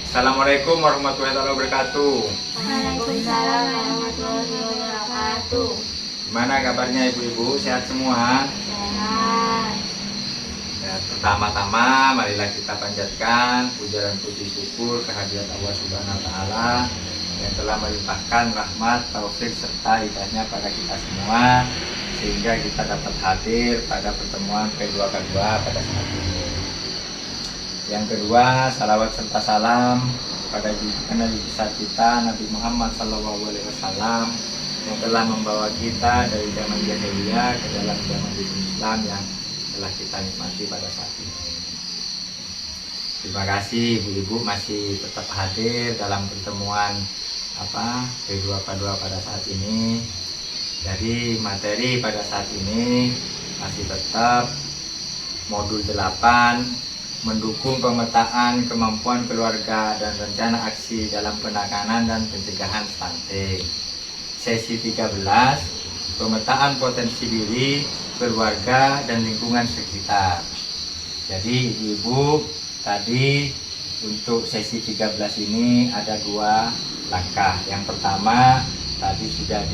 Assalamualaikum warahmatullahi wabarakatuh. Waalaikumsalam warahmatullahi wabarakatuh. Gimana kabarnya ibu-ibu? Sehat semua? Sehat. Ya, pertama-tama marilah kita panjatkan puja dan puji syukur kehadirat Allah Subhanahu wa Ta'ala yang telah melimpahkan rahmat, taufik serta hidayahnya pada kita semua sehingga kita dapat hadir pada pertemuan kedua pada saat ini. Yang kedua, salawat serta salam pada Nabi besar kita Nabi Muhammad SAW yang telah membawa kita dari zaman jahiliyah ke dalam zaman Islam yang telah kita nikmati pada saat ini. Terima kasih ibu-ibu masih tetap hadir dalam pertemuan kedua pada saat ini. Jadi materi pada saat ini masih tetap modul 8, mendukung pemetaan kemampuan keluarga dan rencana aksi dalam penanganan dan pencegahan stunting. Sesi 13, pemetaan potensi diri, keluarga, dan lingkungan sekitar. Jadi ibu-ibu tadi untuk sesi 13 ini ada 2 langkah. Yang pertama tadi sudah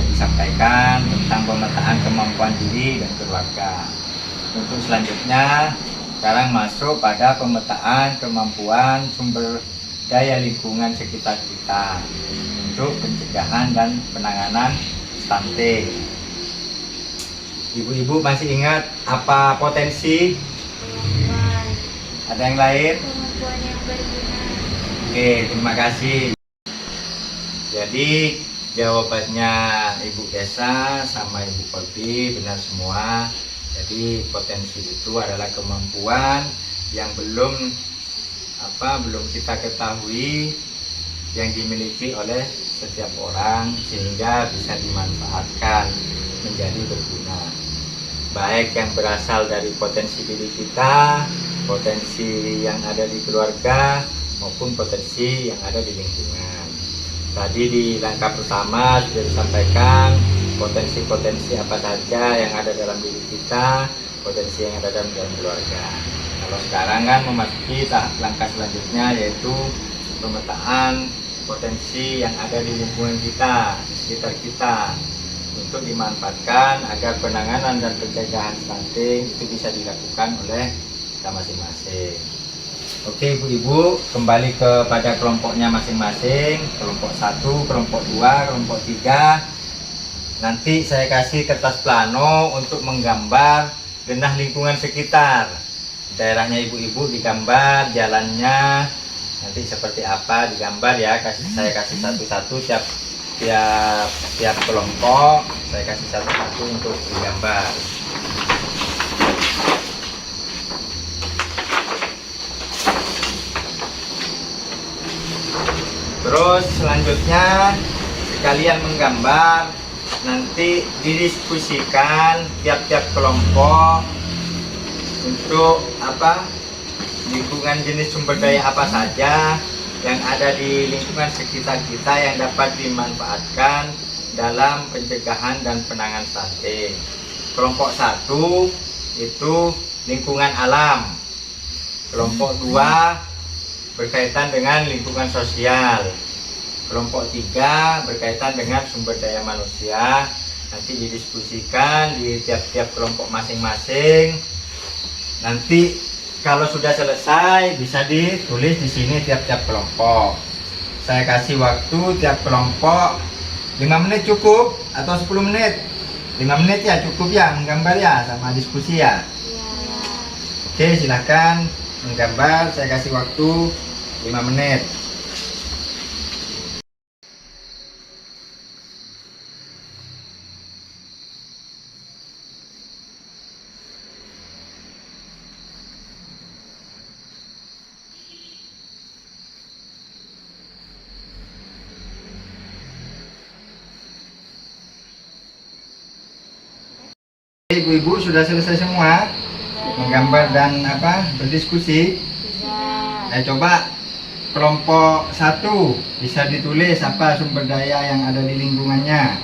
disampaikan tentang pemetaan kemampuan diri dan keluarga. Untuk selanjutnya sekarang masuk pada pemetaan kemampuan sumber daya lingkungan sekitar kita untuk pencegahan dan penanganan stunting. Ibu-ibu masih ingat apa potensi? Ada yang lain? Kemampuan yang berguna. Oke, terima kasih. Jadi jawabannya Ibu Desa sama Ibu Kolbi benar semua. Jadi potensi itu adalah kemampuan yang belum kita ketahui yang dimiliki oleh setiap orang sehingga bisa dimanfaatkan menjadi berguna. Baik yang berasal dari potensi diri kita, potensi yang ada di keluarga maupun potensi yang ada di lingkungan. Tadi di langkah pertama sudah disampaikan potensi-potensi apa saja yang ada dalam diri kita, potensi yang ada dalam keluarga. Kalau sekarang kan memasuki langkah selanjutnya yaitu pemetaan potensi yang ada di lingkungan kita, di sekitar kita untuk dimanfaatkan agar penanganan dan pencegahan stunting itu bisa dilakukan oleh kita masing-masing. Oke ibu-ibu, kembali kepada kelompoknya masing-masing, kelompok 1, kelompok 2, kelompok 3. Nanti saya kasih kertas plano untuk menggambar denah lingkungan sekitar. Daerahnya ibu-ibu digambar, jalannya nanti seperti apa digambar ya. Saya kasih satu-satu tiap kelompok. Saya kasih satu-satu untuk digambar. Terus selanjutnya sekalian menggambar, nanti didiskusikan tiap-tiap kelompok untuk lingkungan jenis sumber daya apa saja yang ada di lingkungan sekitar kita yang dapat dimanfaatkan dalam pencegahan dan penanganan stunting. Kelompok 1 itu lingkungan alam, kelompok 2 berkaitan dengan lingkungan sosial, kelompok 3 berkaitan dengan sumber daya manusia. Nanti didiskusikan di tiap-tiap kelompok masing-masing. Nanti kalau sudah selesai bisa ditulis di sini tiap-tiap kelompok. Saya kasih waktu tiap kelompok 5 menit cukup atau 10 menit? 5 menit ya cukup ya menggambar ya sama diskusi ya. Oke, silahkan menggambar. Saya kasih waktu 5 menit. Ibu-ibu sudah selesai semua menggambar dan berdiskusi. Coba kelompok 1 bisa ditulis apa sumber daya yang ada di lingkungannya.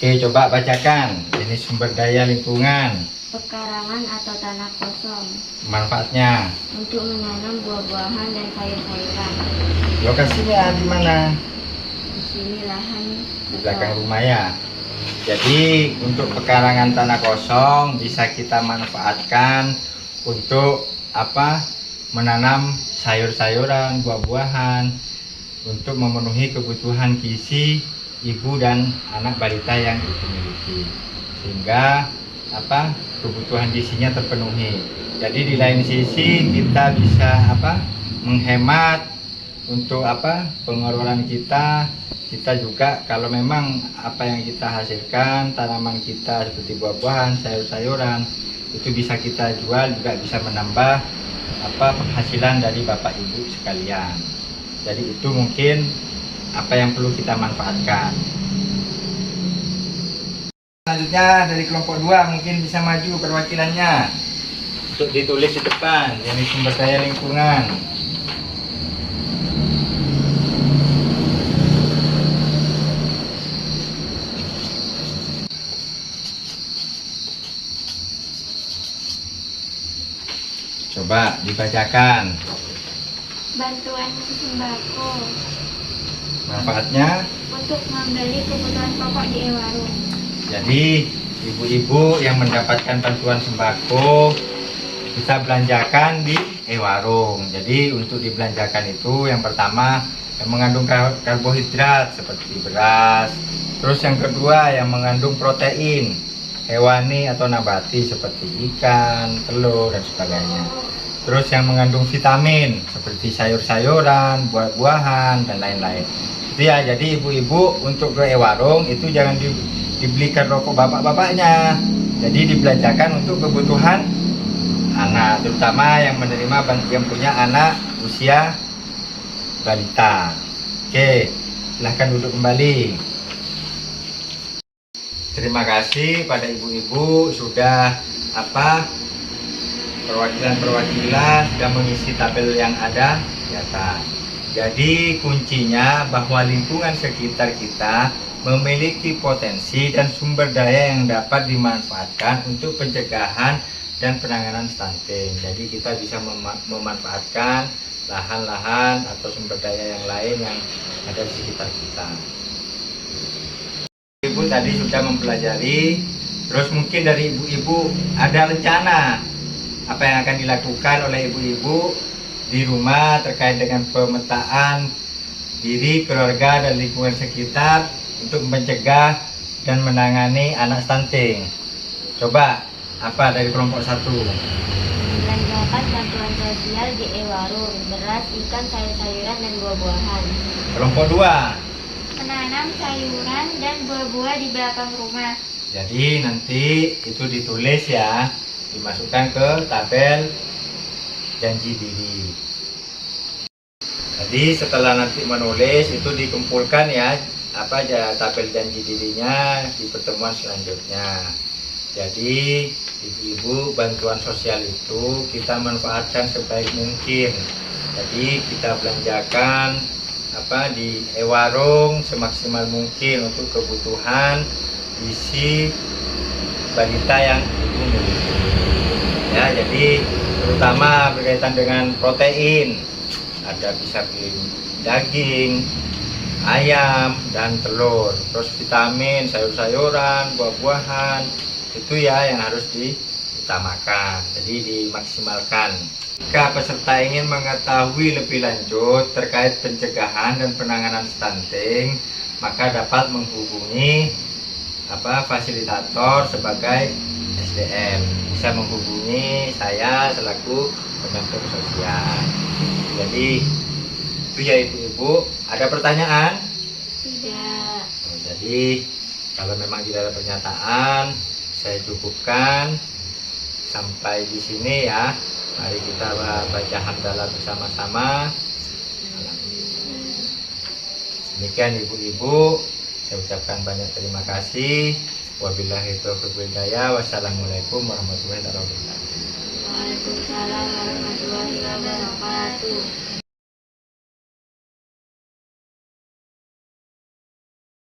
Oke, coba bacakan jenis sumber daya lingkungan, Pekarangan atau tanah kosong manfaatnya. untuk menanam buah-buahan dan sayur-sayuran. Lokasinya di mana? Di sini lahan Di belakang rumah ya. Jadi untuk pekarangan tanah kosong bisa kita manfaatkan untuk apa? Menanam sayur-sayuran, buah-buahan untuk memenuhi kebutuhan gizi ibu dan anak balita yang ibu miliki, sehingga apa? Kebutuhan gizinya terpenuhi. Jadi di lain sisi kita bisa apa? Menghemat untuk apa? Pengeluaran kita. Kita juga kalau memang apa yang kita hasilkan, tanaman kita seperti buah-buahan, sayur-sayuran, itu bisa kita jual, juga bisa menambah apa penghasilan dari bapak ibu sekalian. Jadi itu mungkin apa yang perlu kita manfaatkan. Selanjutnya dari kelompok 2 mungkin bisa maju perwakilannya untuk ditulis di depan jenis sumber daya lingkungan. Coba dibacakan Bantuan sembako manfaatnya. untuk membeli kebutuhan pokok di warung. Jadi ibu-ibu yang mendapatkan bantuan sembako kita belanjakan di warung. Jadi untuk dibelanjakan itu yang pertama yang mengandung karbohidrat seperti beras. Terus yang kedua yang mengandung protein hewani atau nabati seperti ikan, telur dan sebagainya. Terus yang mengandung vitamin seperti sayur-sayuran, buah-buahan dan lain-lain. Itu ya, jadi ibu-ibu untuk ke warung itu jangan dibelikan rokok bapak-bapaknya. Jadi dibelanjakan untuk kebutuhan anak, terutama yang menerima yang punya anak usia balita. Oke, silahkan duduk kembali. Terima kasih pada ibu-ibu sudah perwakilan sudah mengisi tabel yang ada di atas. Jadi kuncinya bahwa lingkungan sekitar kita memiliki potensi dan sumber daya yang dapat dimanfaatkan untuk pencegahan dan penanganan stunting. Jadi kita bisa memanfaatkan lahan-lahan atau sumber daya yang lain yang ada di sekitar kita. Ibu tadi sudah mempelajari, terus mungkin dari ibu-ibu ada rencana apa yang akan dilakukan oleh ibu-ibu di rumah terkait dengan pemetaan diri, keluarga, dan lingkungan sekitar untuk mencegah dan menangani anak stunting. Coba apa dari kelompok 1? Belanjakan bantuan sosial di warung, beras, ikan, sayur-sayuran dan buah-buahan. Kelompok 2. Menanam sayuran dan buah-buah di belakang rumah. Jadi nanti itu ditulis ya, dimasukkan ke tabel janji diri. Jadi setelah nanti menulis itu dikumpulkan ya apa aja tabel janji dirinya di pertemuan selanjutnya. Jadi ibu-ibu bantuan sosial itu kita manfaatkan sebaik mungkin. Jadi kita belanjakan di warung semaksimal mungkin untuk kebutuhan gizi balita yang ibu miliki. Ya, jadi terutama berkaitan dengan protein, ada bisa beli daging, ayam dan telur. Terus vitamin, sayur-sayuran, buah-buahan itu ya yang harus diutamakan. Jadi dimaksimalkan. Jika peserta ingin mengetahui lebih lanjut terkait pencegahan dan penanganan stunting, maka dapat menghubungi fasilitator sebagai SDM. Bisa menghubungi saya selaku pendamping sosial. Jadi itu ya ibu-ibu. Ada pertanyaan? Tidak. Jadi kalau memang tidak ada pernyataan, saya cukupkan sampai di sini ya. Mari kita baca hamdalah bersama-sama. Demikian ibu-ibu, saya ucapkan banyak terima kasih. Wabillahi taufiq wal hidayah. Wassalamualaikum warahmatullahi wabarakatuh. Waalaikumsalam warahmatullahi wabarakatuh.